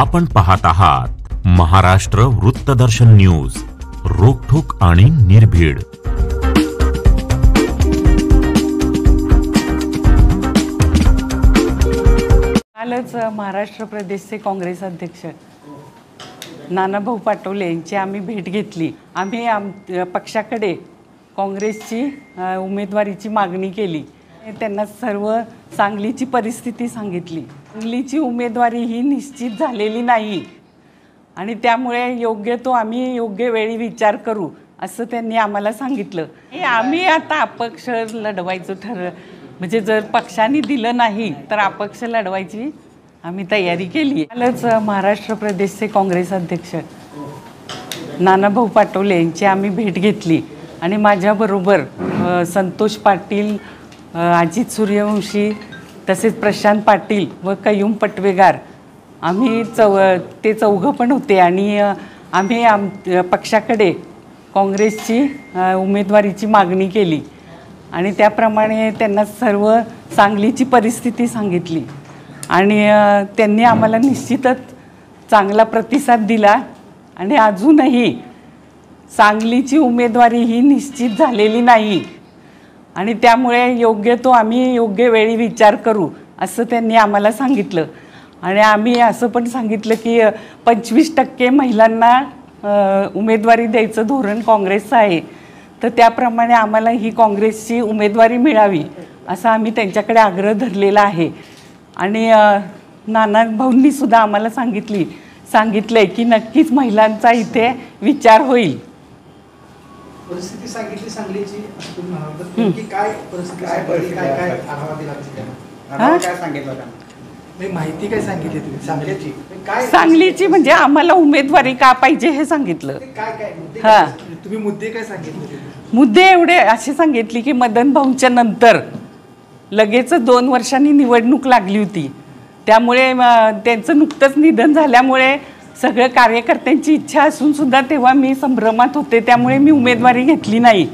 आपण पाहत आहात महाराष्ट्र वृत्तदर्शन न्यूज, रोखठोक आणि निर्भीड। कालच महाराष्ट्र प्रदेशचे काँग्रेस अध्यक्ष नानाभाऊ पाटोले यांची आम्ही भेट घेतली। आम्ही पक्षाकडे काँग्रेसची उमेदवारीची मागणी केली। त्यांना सर्व सांगलीची परिस्थिती सांगितली। सांगलीची उमेदवारी ही निश्चित झालेली नाही आणि त्यामुळे योग्य तो आम्ही योग्य वेळी विचार करू असं त्यांनी आम्हाला सांगितलं। आम्ही आता अपक्ष लढवायचं म्हणजे जर पक्षाने दिलं नाही तर अपक्ष लढवायची आम्ही तयारी केली। कालच महाराष्ट्र प्रदेशचे काँग्रेस अध्यक्ष नानाभाऊ पाटोले यांची आम्ही भेट घेतली आणि माझ्याबरोबर संतोष पाटील, अजित सूर्यवंशी तसेच प्रशांत पाटील व कयूम पटवेगार आम्ही ते चौघं पण होते आणि आम्ही पक्षाकडे काँग्रेसची उमेदवारीची मागणी केली आणि त्याप्रमाणे त्यांना सर्व सांगलीची परिस्थिती सांगितली आणि त्यांनी आम्हाला निश्चितच चांगला प्रतिसाद दिला आणि अजूनही सांगलीची उमेदवारी ही निश्चित झालेली नाही आणि त्यामुळे योग्य तो आम्ही योग्य वेळी विचार करू असं त्यांनी आम्हाला सांगितलं। आणि आम्ही असं पण सांगितलं की 25% महिलांना उमेदवारी द्यायचं धोरण काँग्रेसचं आहे, तर त्याप्रमाणे आम्हाला ही काँग्रेसची उमेदवारी मिळावी असा आम्ही त्यांच्याकडे आग्रह धरलेला आहे। आणि नाना भाऊंनी सुद्धा आम्हाला सांगितलंय की नक्कीच महिलांचा इथे विचार होईल। परिस्थिती सांगितली सांगलीची, तुम्ही म्हणाल की काय परिस्थिती काय आढावा दिला त्यांना, काय सांगितलं त्यांना, माहिती काय सांगितली तुम्ही सांगलीची? काय सांगलीची म्हणजे आम्हाला उमेदवारी का पाहिजे हे सांगितलं। हां, तुम्ही मुद्दे काय सांगितले? मुद्दे एवढे असे सांगितले की मदन भाऊंच्या नंतर लगेच 2 वर्षांनी निवडणूक लागली होती, त्यामुळे त्यांचं नुकतंच निधन झाल्यामुळे सगळ्या कार्यकर्त्यांची इच्छा असून सुद्धा तेव्हा मी संभ्रमात होते, त्यामुळे मी उमेदवारी घेतली नाही।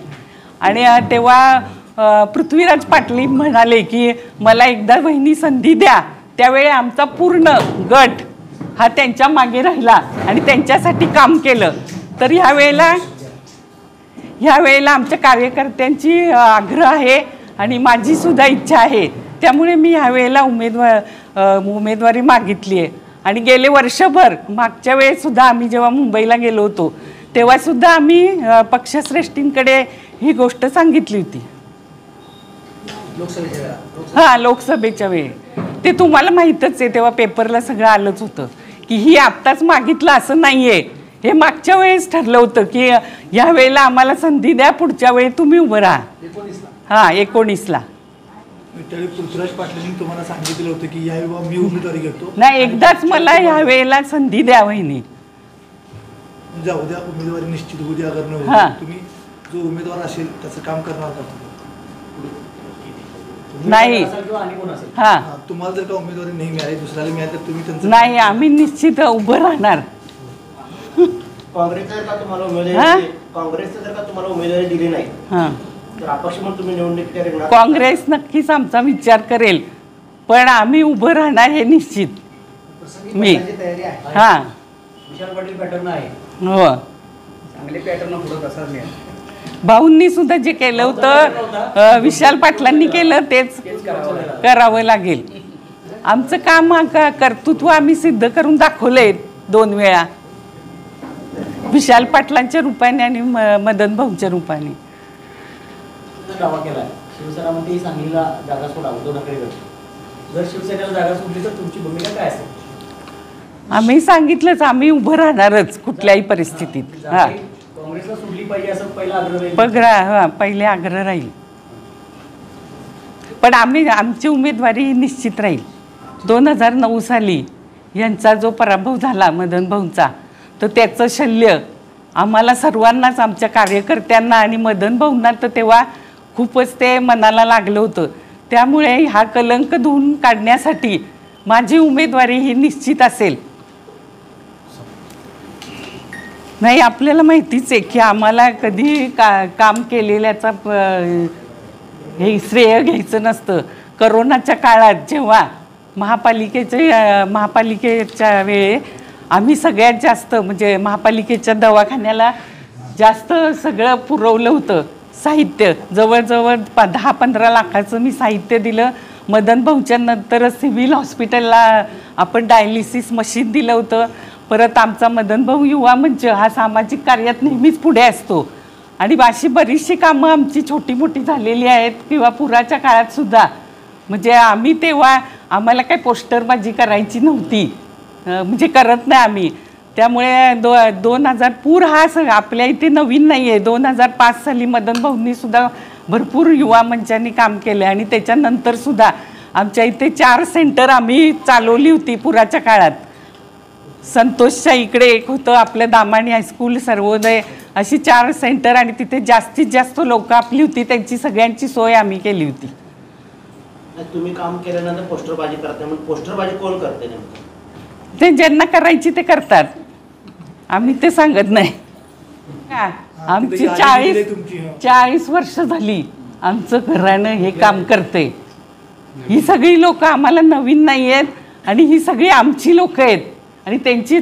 आणि तेव्हा पृथ्वीराज पाटील म्हणाले की मला एकदा वहिनी संधी द्या, त्यावेळी आमचा पूर्ण गट हा त्यांच्या मागे राहिला आणि त्यांच्यासाठी काम केलं। तर ह्यावेळेला आमच्या कार्यकर्त्यांची आग्रह आहे आणि माझी सुद्धा इच्छा आहे, त्यामुळे मी ह्यावेळेला उमेदवारी मागितली आहे। आणि गेले वर्षभर मागच्या वेळेस सुद्धा आम्ही जेव्हा मुंबईला गेलो होतो तेव्हा सुद्धा आम्ही पक्षश्रेष्ठींकडे ही गोष्ट सांगितली होती। हां, लोकसभेच्या वेळी ते तुम्हाला माहीतच आहे, तेव्हा पेपरला सगळं आलंच होतं की ही आत्ताच मागितलं असं नाही आहे, हे मागच्या वेळेस ठरलं होतं की ह्या वेळेला आम्हाला संधी द्या, पुढच्या वेळी तुम्ही उभं राहा। हां, 19ला पृथ्वीराज पाटलांनी तुम्हाला सांगितलं होतं की यावेळी मी उमेदवारी घेतो नाही, एकदाच मला ह्या वेळेला संधी द्या वहिनी, म्हणजे उद्या उमेदवारी निश्चित उद्या करणं, तुम्ही जो उमेदवार असेल त्याचं काम करणार का नाही? हां, तुम्हाला जर का उमेदवारी नाही मिळाली, दुसऱ्याला मिळाली तर तुम्ही त्यांचं नाही, आम्ही निश्चित उभं राहणार। काँग्रेसचं जर का तुम्हाला उमेदवारी दिली नाही हां, तर अपक्ष म्हणून तुम्ही निवडणूक काँग्रेस नक्कीच आमचा विचार करेल, पण आम्ही उभं राहणार हे निश्चित। मी हां, विशाल पाटील पॅटर्न आहे, हो, चांगले पॅटर्न पुढे तसाच नाही। भाऊंनी सुद्धा जे केलं होतं विशाल पाटलांनी केलं तेच करावं लागेल। आमचं काम कर्तृत्व आम्ही सिद्ध करून दाखवलंय 2 वेळा, विशाल पाटलांच्या रूपाने आणि मदन भाऊंच्या रूपाने। दावा केला शिवसेनेमध्ये सांगलीला जागा सोडा, उद्धव ठाकरे गट जर शिवसेनेला जागा सोडली तर तुमची भूमिका काय असेल? आम्ही सांगितलंच, आम्ही उभं राहणारच कुठल्याही परिस्थितीत। हां, काँग्रेसला सोडली पाहिजे असं पहिला आग्रह पहिले आग्रह राहील, पण आमची उमेदवारी निश्चित राहील। 2009 साली यांचा जो पराभव झाला मदन भाऊंचा, तर त्याचं शल्य आम्हाला सर्वांनाच, आमच्या कार्यकर्त्यांना आणि मदन भाऊंना तर तेव्हा खूपच ते मनाला लागलं होतं, त्यामुळे हा कलंक धुवून काढण्यासाठी माझी उमेदवारी ही निश्चित असेल। नाही, आपल्याला माहितीच आहे की आम्हाला कधी काम केलेल्याचा हे श्रेय घ्यायचं नसतं। करोनाच्या काळात जेव्हा महापालिकेच्या वेळे आम्ही सगळ्यात जास्त म्हणजे महापालिकेच्या दवाखान्याला जास्त सगळं पुरवलं होतं साहित्य. जवळजवळ 10-15 लाखाचं मी साहित्य दिलं. मदन भाऊच्या नंतर सिव्हिल हॉस्पिटलला आपण डायलिसिस मशीन दिलं होतं. परत आमचा मदन भाऊ युवा मंच हा सामाजिक कार्यात नेहमीच पुढे असतो आणि अशी बरीचशी कामं आमची छोटी मोठी झालेली आहेत. किंवा पुराच्या काळात सुद्धा म्हणजे आम्ही तेव्हा आम्हाला काही पोस्टरबाजी करायची नव्हती, म्हणजे करत नाही आम्ही. त्यामुळे 2000 पूर हा आपल्या इथे नवीन नाही आहे. 2005 साली मदन भाऊंनी सुद्धा भरपूर युवा मंचांनी काम केलं आणि त्याच्यानंतर सुद्धा आमच्या इथे 4 सेंटर आम्ही चालवली होती पुराच्या काळात. संतोषच्या इकडे एक होतं आपलं दामाणी हायस्कूल, सर्वोदय, अशी 4 सेंटर आणि तिथे जास्तीत जास्त लोक आपली होती. त्यांची सगळ्यांची सोय आम्ही केली होती. तुम्ही काम केल्यानंतर पोस्टरबाजी करते, मग पोस्टरबाजी कोण करते नेमकं? ते ज्यांना करायची ते करतात, आम्ही ते सांगत नाही. आमची 40 वर्ष झाली आमचं घराणं हे काम करते. ही सगळी लोक आम्हाला नवीन नाही आहेत आणि ही सगळी आमची लोक आहेत आणि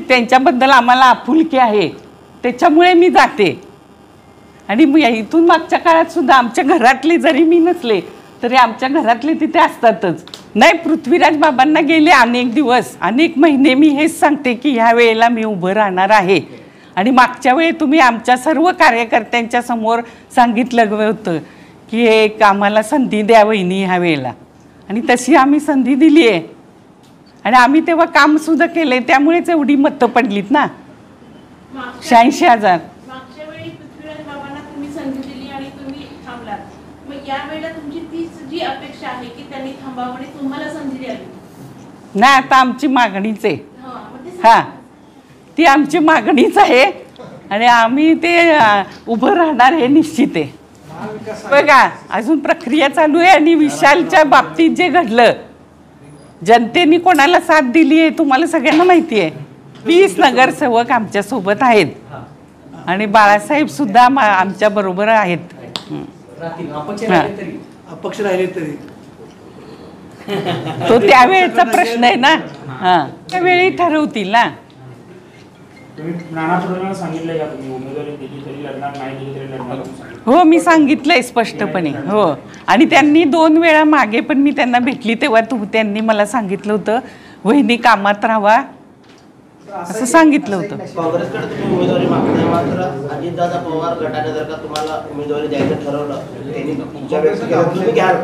त्यांच्याबद्दल आम्हाला आपुलकी आहे. त्याच्यामुळे मी जाते. आणि इथून मागच्या काळात सुद्धा आमच्या घरातले जरी मी नसले तरी आमच्या घरातले तिथे असतातच. नाही, पृथ्वीराज बाबांना गेले अनेक दिवस, अनेक महिने मी हेच सांगते की ह्या वेळेला मी उभं राहणार आहे. आणि मागच्या वेळी तुम्ही आमच्या सर्व कार्यकर्त्यांच्या समोर सांगितलं होतं की एक आम्हाला संधी द्या वहिनी ह्या वेळेला, आणि तशी आम्ही संधी दिली आहे आणि आम्ही तेव्हा कामसुद्धा केले. त्यामुळेच एवढी मतं पडलीत ना. 86,000. मागच्या वेळी पृथ्वीराज बाबांना तुम्ही संधी दिली आणि तुम्ही थांबलात. मग या वेळेला तुमची तीच जी अपेक्षा आहे की त्यांनी थांबावं आणि तुम्हाला संधी द्यावी? नाही, आता आमची मागणीच आहे. हां, ती आमची मागणीच आहे आणि आम्ही ते उभं राहणार हे निश्चित आहे. बघा, अजून प्रक्रिया चालू आहे. आणि विशालच्या बाबतीत जे घडलं, जनतेने कोणाला साथ दिली आहे तुम्हाला सगळ्यांना माहिती आहे. 20 नगरसेवक आमच्या सोबत आहेत आणि बाळासाहेब सुद्धा आमच्या बरोबर आहेत. अपक्ष राहिले तरी तो त्यावेळेचा प्रश्न आहे ना. हां, त्यावेळी ठरवतील ना. हो, मी सांगितलंय स्पष्टपणे. हो, आणि त्यांनी 2 वेळा मागे पण मी त्यांना भेटली तेव्हा त्यांनी मला सांगितलं होतं वहिनी कामात राहावा, असं सांगितलं होतं. काँग्रेसकडे तुम्ही उमेदवारी मागताय, मात्र अजितदादा पवार गटाने जर का तुम्हाला उमेदवारी द्यायचं ठरवलं, त्यांनी तुमच्या व्यक्तिगत तुम्ही घ्याल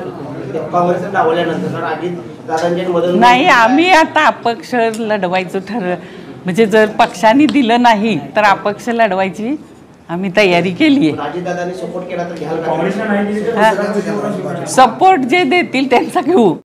काँग्रेसला डावल्यानंतर? कारण अजितदादांच्या मदत नाही, आम्ही आता अपक्ष लढवायचं म्हणजे जर पक्षाने दिलं नाही तर अपक्ष लढवायची आम्ही तयारी केली आहे. अजितदादांनी सपोर्ट केला तर घ्याल का? सपोर्ट जे देतील त्यांचा घेऊ.